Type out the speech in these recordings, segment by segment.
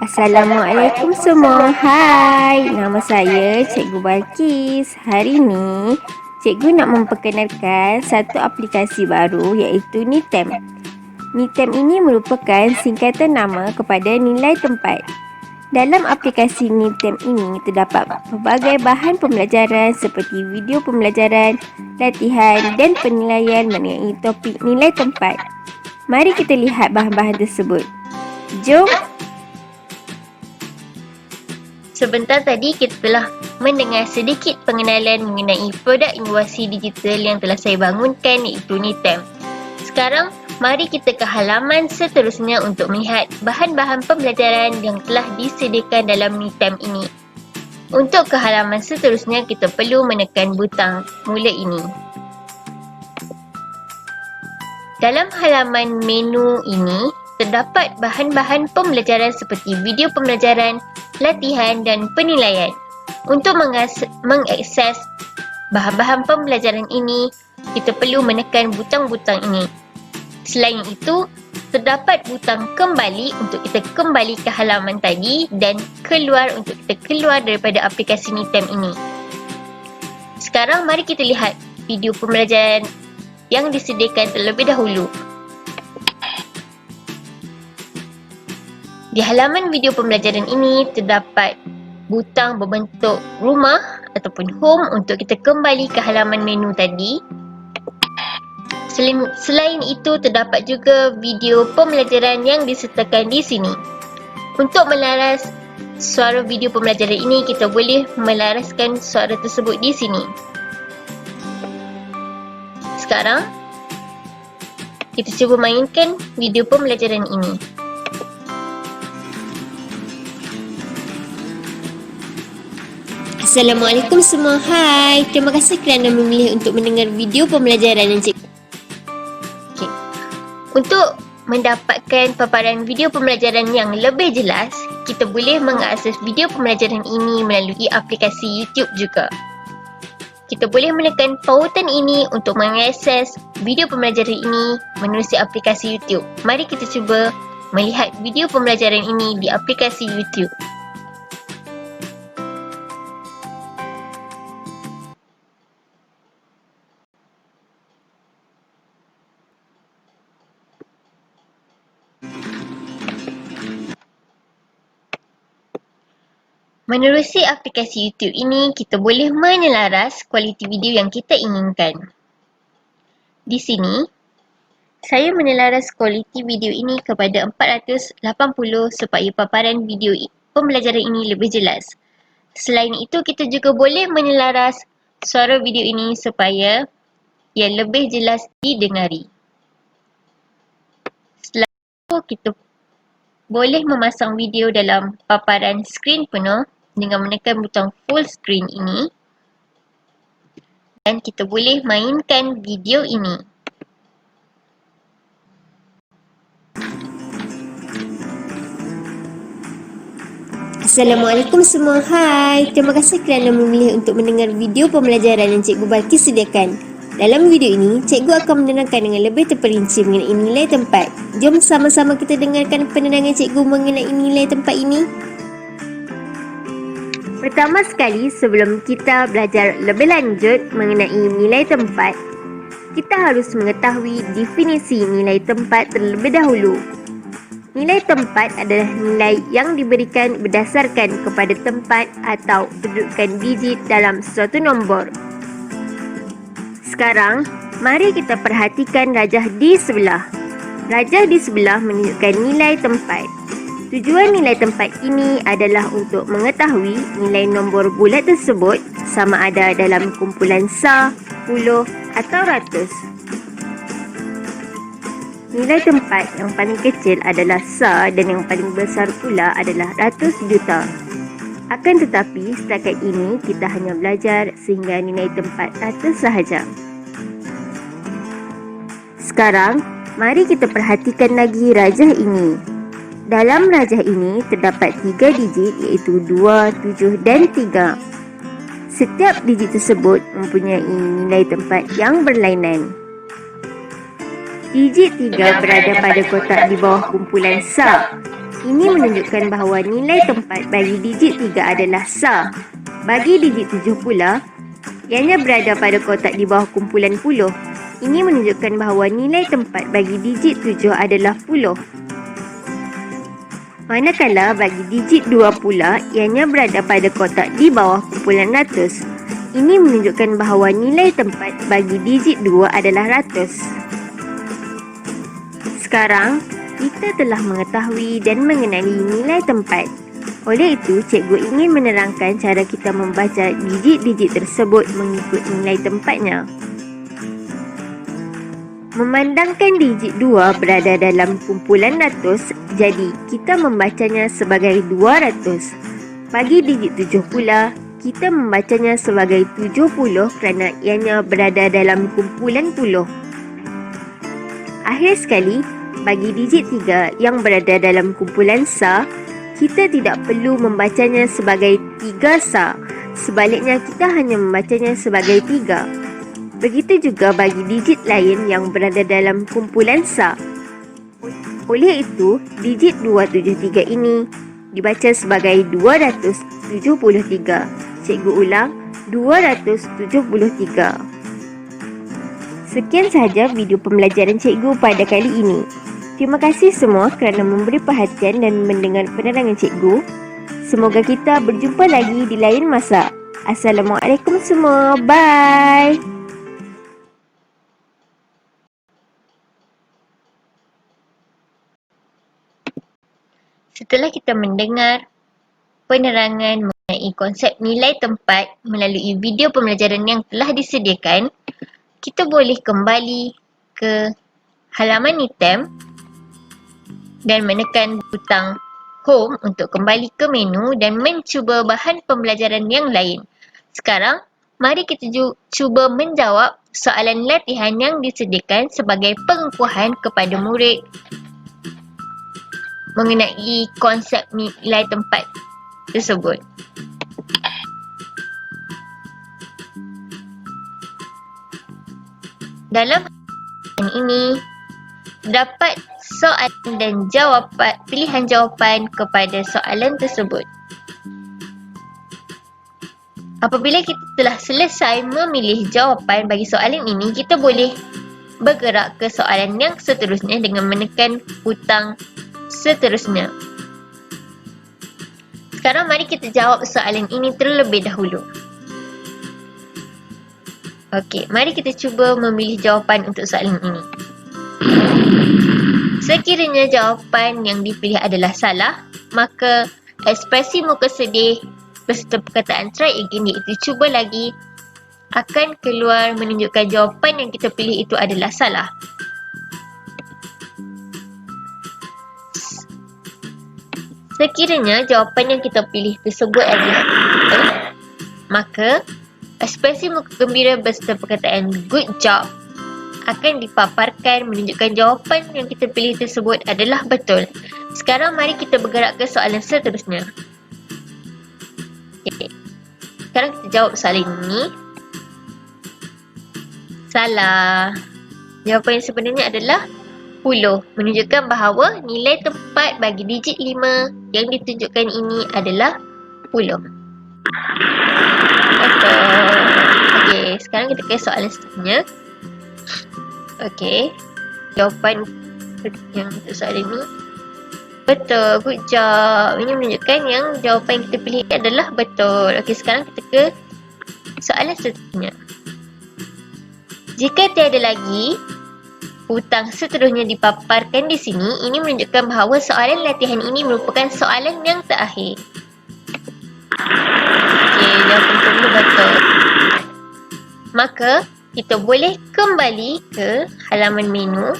Assalamualaikum semua. Hai, nama saya Cikgu Balkis. Hari ini, Cikgu nak memperkenalkan satu aplikasi baru iaitu NITEM. NITEM ini merupakan singkatan nama kepada nilai tempat. Dalam aplikasi NITEM ini terdapat pelbagai bahan pembelajaran seperti video pembelajaran, latihan dan penilaian mengenai topik nilai tempat. Mari kita lihat bahan-bahan tersebut. Jom. Sebentar tadi kita telah mendengar sedikit pengenalan mengenai produk inovasi digital yang telah saya bangunkan iaitu NITEM. Sekarang, mari kita ke halaman seterusnya untuk melihat bahan-bahan pembelajaran yang telah disediakan dalam NITEM ini. Untuk ke halaman seterusnya, kita perlu menekan butang mula ini. Dalam halaman menu ini, terdapat bahan-bahan pembelajaran seperti video pembelajaran, latihan dan penilaian. Untuk mengakses bahan-bahan pembelajaran ini, kita perlu menekan butang-butang ini. Selain itu, terdapat butang kembali untuk kita kembali ke halaman tadi dan keluar untuk kita keluar daripada aplikasi NITEM ini. Sekarang mari kita lihat video pembelajaran yang disediakan terlebih dahulu. Di halaman video pembelajaran ini terdapat butang berbentuk rumah ataupun home untuk kita kembali ke halaman menu tadi. Selain itu terdapat juga video pembelajaran yang disertakan di sini. Untuk melaras suara video pembelajaran ini, kita boleh melaraskan suara tersebut di sini. Sekarang kita cuba mainkan video pembelajaran ini. Assalamualaikum semua. Hai, terima kasih kerana memilih untuk mendengar video pembelajaran yang cikgu. Untuk mendapatkan paparan video pembelajaran yang lebih jelas, kita boleh mengakses video pembelajaran ini melalui aplikasi YouTube juga. Kita boleh menekan pautan ini untuk mengakses video pembelajaran ini menerusi aplikasi YouTube. Mari kita cuba melihat video pembelajaran ini di aplikasi YouTube. Menerusi aplikasi YouTube ini, kita boleh menyelaras kualiti video yang kita inginkan. Di sini, saya menyelaras kualiti video ini kepada 480 supaya paparan video pembelajaran ini lebih jelas. Selain itu, kita juga boleh menyelaras suara video ini supaya ia lebih jelas didengari. Selain itu, kita boleh memasang video dalam paparan skrin penuh dengan menekan butang full screen ini dan kita boleh mainkan video ini. Assalamualaikum semua. Hai, terima kasih kerana memilih untuk mendengar video pembelajaran yang Cikgu Balkis sediakan. Dalam video ini, Cikgu akan menerangkan dengan lebih terperinci mengenai nilai tempat. Jom sama-sama kita dengarkan penerangan Cikgu mengenai nilai tempat ini. Pertama sekali, sebelum kita belajar lebih lanjut mengenai nilai tempat, kita harus mengetahui definisi nilai tempat terlebih dahulu. Nilai tempat adalah nilai yang diberikan berdasarkan kepada tempat atau kedudukan digit dalam suatu nombor. Sekarang, mari kita perhatikan rajah di sebelah. Rajah di sebelah menunjukkan nilai tempat. Tujuan nilai tempat ini adalah untuk mengetahui nilai nombor bulat tersebut sama ada dalam kumpulan sah, puluh atau ratus. Nilai tempat yang paling kecil adalah sah dan yang paling besar pula adalah ratus juta. Akan tetapi setakat ini kita hanya belajar sehingga nilai tempat ratus sahaja. Sekarang, mari kita perhatikan lagi rajah ini. Dalam rajah ini terdapat 3 digit iaitu 2, 7 dan 3. Setiap digit tersebut mempunyai nilai tempat yang berlainan. Digit 3 berada pada kotak di bawah kumpulan sah Ini menunjukkan bahawa nilai tempat bagi digit 3 adalah sah. Bagi digit 7 pula, ianya berada pada kotak di bawah kumpulan puluh. Ini menunjukkan bahawa nilai tempat bagi digit 7 adalah puluh. Manakala bagi digit 2 pula, ianya berada pada kotak di bawah kumpulan ratus. Ini menunjukkan bahawa nilai tempat bagi digit 2 adalah ratus. Sekarang, kita telah mengetahui dan mengenali nilai tempat. Oleh itu, cikgu ingin menerangkan cara kita membaca digit-digit tersebut mengikut nilai tempatnya. Memandangkan digit 2 berada dalam kumpulan ratus, jadi kita membacanya sebagai 200. Bagi digit 7 pula, kita membacanya sebagai 70 kerana ianya berada dalam kumpulan puluh. Akhir sekali, bagi digit 3 yang berada dalam kumpulan sah, kita tidak perlu membacanya sebagai 3 sah. Sebaliknya, kita hanya membacanya sebagai 3. Begitu juga bagi digit lain yang berada dalam kumpulan sah. Oleh itu, digit 273 ini dibaca sebagai 273. Cikgu ulang, 273. Sekian sahaja video pembelajaran cikgu pada kali ini. Terima kasih semua kerana memberi perhatian dan mendengar penerangan cikgu. Semoga kita berjumpa lagi di lain masa. Assalamualaikum semua. Bye. Setelah kita mendengar penerangan mengenai konsep nilai tempat melalui video pembelajaran yang telah disediakan, kita boleh kembali ke halaman NITEM dan menekan butang Home untuk kembali ke menu dan mencuba bahan pembelajaran yang lain. Sekarang, mari kita cuba menjawab soalan latihan yang disediakan sebagai pengukuhan kepada murid mengenai konsep nilai tempat tersebut. Dalam ini, dapat soalan dan jawapan, pilihan jawapan kepada soalan tersebut. Apabila kita telah selesai memilih jawapan bagi soalan ini, kita boleh bergerak ke soalan yang seterusnya dengan menekan butang seterusnya. Sekarang mari kita jawab soalan ini terlebih dahulu. Okey, mari kita cuba memilih jawapan untuk soalan ini. Sekiranya jawapan yang dipilih adalah salah, maka ekspresi muka sedih beserta perkataan try again iaitu cuba lagi akan keluar menunjukkan jawapan yang kita pilih itu adalah salah. Sekiranya jawapan yang kita pilih tersebut adalah betul, maka ekspresi muka gembira beserta perkataan good job akan dipaparkan menunjukkan jawapan yang kita pilih tersebut adalah betul. Sekarang mari kita bergerak ke soalan seterusnya. Okay. Sekarang kita jawab soalan ini. Salah. Jawapan yang sebenarnya adalah 10, menunjukkan bahawa nilai tempat bagi digit 5 yang ditunjukkan ini adalah 10. Betul. Okey, sekarang kita ke soalan seterusnya. Okey, jawapan yang untuk soalan ini betul, good job. Ini menunjukkan yang jawapan yang kita pilih adalah betul. Okey, sekarang kita ke soalan seterusnya. Jika tiada lagi butang seterusnya dipaparkan di sini, ini menunjukkan bahawa soalan latihan ini merupakan soalan yang terakhir. Okey, jawapan kedua betul. Maka, kita boleh kembali ke halaman menu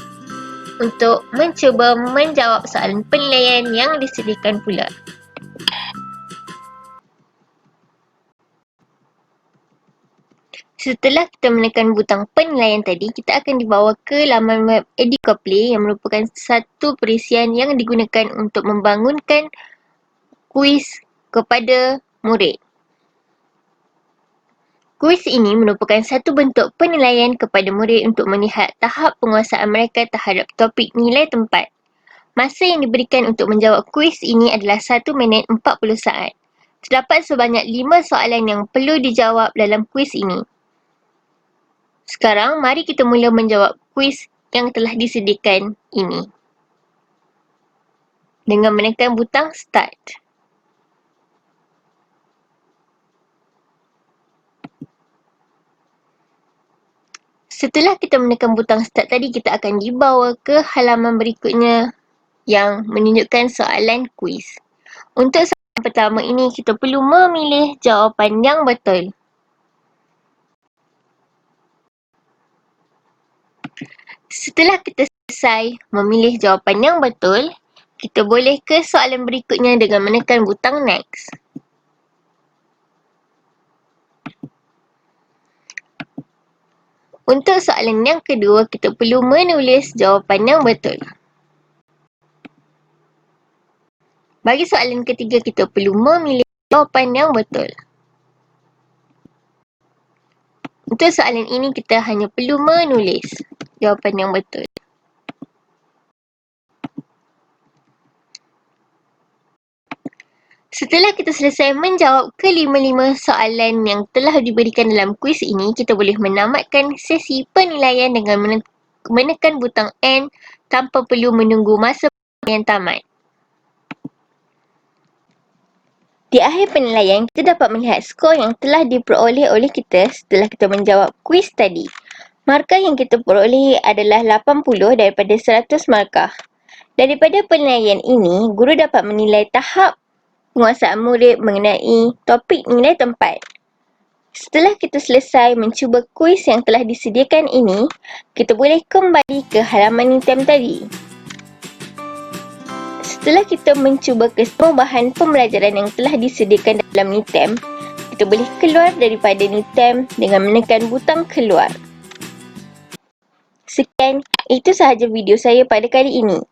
untuk mencuba menjawab soalan penilaian yang disediakan pula. Setelah kita menekan butang penilaian tadi, kita akan dibawa ke laman web Educaplay yang merupakan satu perisian yang digunakan untuk membangunkan kuis kepada murid. Kuis ini merupakan satu bentuk penilaian kepada murid untuk melihat tahap penguasaan mereka terhadap topik nilai tempat. Masa yang diberikan untuk menjawab kuis ini adalah 1 minit 40 saat. Terdapat sebanyak 5 soalan yang perlu dijawab dalam kuis ini. Sekarang, mari kita mula menjawab kuis yang telah disediakan ini. Dengan menekan butang Start. Setelah kita menekan butang Start tadi, kita akan dibawa ke halaman berikutnya yang menunjukkan soalan kuis. Untuk soalan pertama ini, kita perlu memilih jawapan yang betul. Setelah kita selesai memilih jawapan yang betul, kita boleh ke soalan berikutnya dengan menekan butang Next. Untuk soalan yang kedua, kita perlu menulis jawapan yang betul. Bagi soalan ketiga, kita perlu memilih jawapan yang betul. Untuk soalan ini, kita hanya perlu menulis jawapan yang betul. Setelah kita selesai menjawab kelima-lima soalan yang telah diberikan dalam kuis ini, kita boleh menamatkan sesi penilaian dengan menekan butang N tanpa perlu menunggu masa yang tamat. Di akhir penilaian, kita dapat melihat skor yang telah diperoleh oleh kita setelah kita menjawab kuis tadi. Markah yang kita peroleh adalah 80 daripada 100 markah. Daripada penilaian ini, guru dapat menilai tahap penguasaan murid mengenai topik nilai tempat. Setelah kita selesai mencuba kuis yang telah disediakan ini, kita boleh kembali ke halaman NITEM tadi. Setelah kita mencuba kesemua bahan pembelajaran yang telah disediakan dalam NITEM, kita boleh keluar daripada NITEM dengan menekan butang keluar. Sekian, itu sahaja video saya pada kali ini.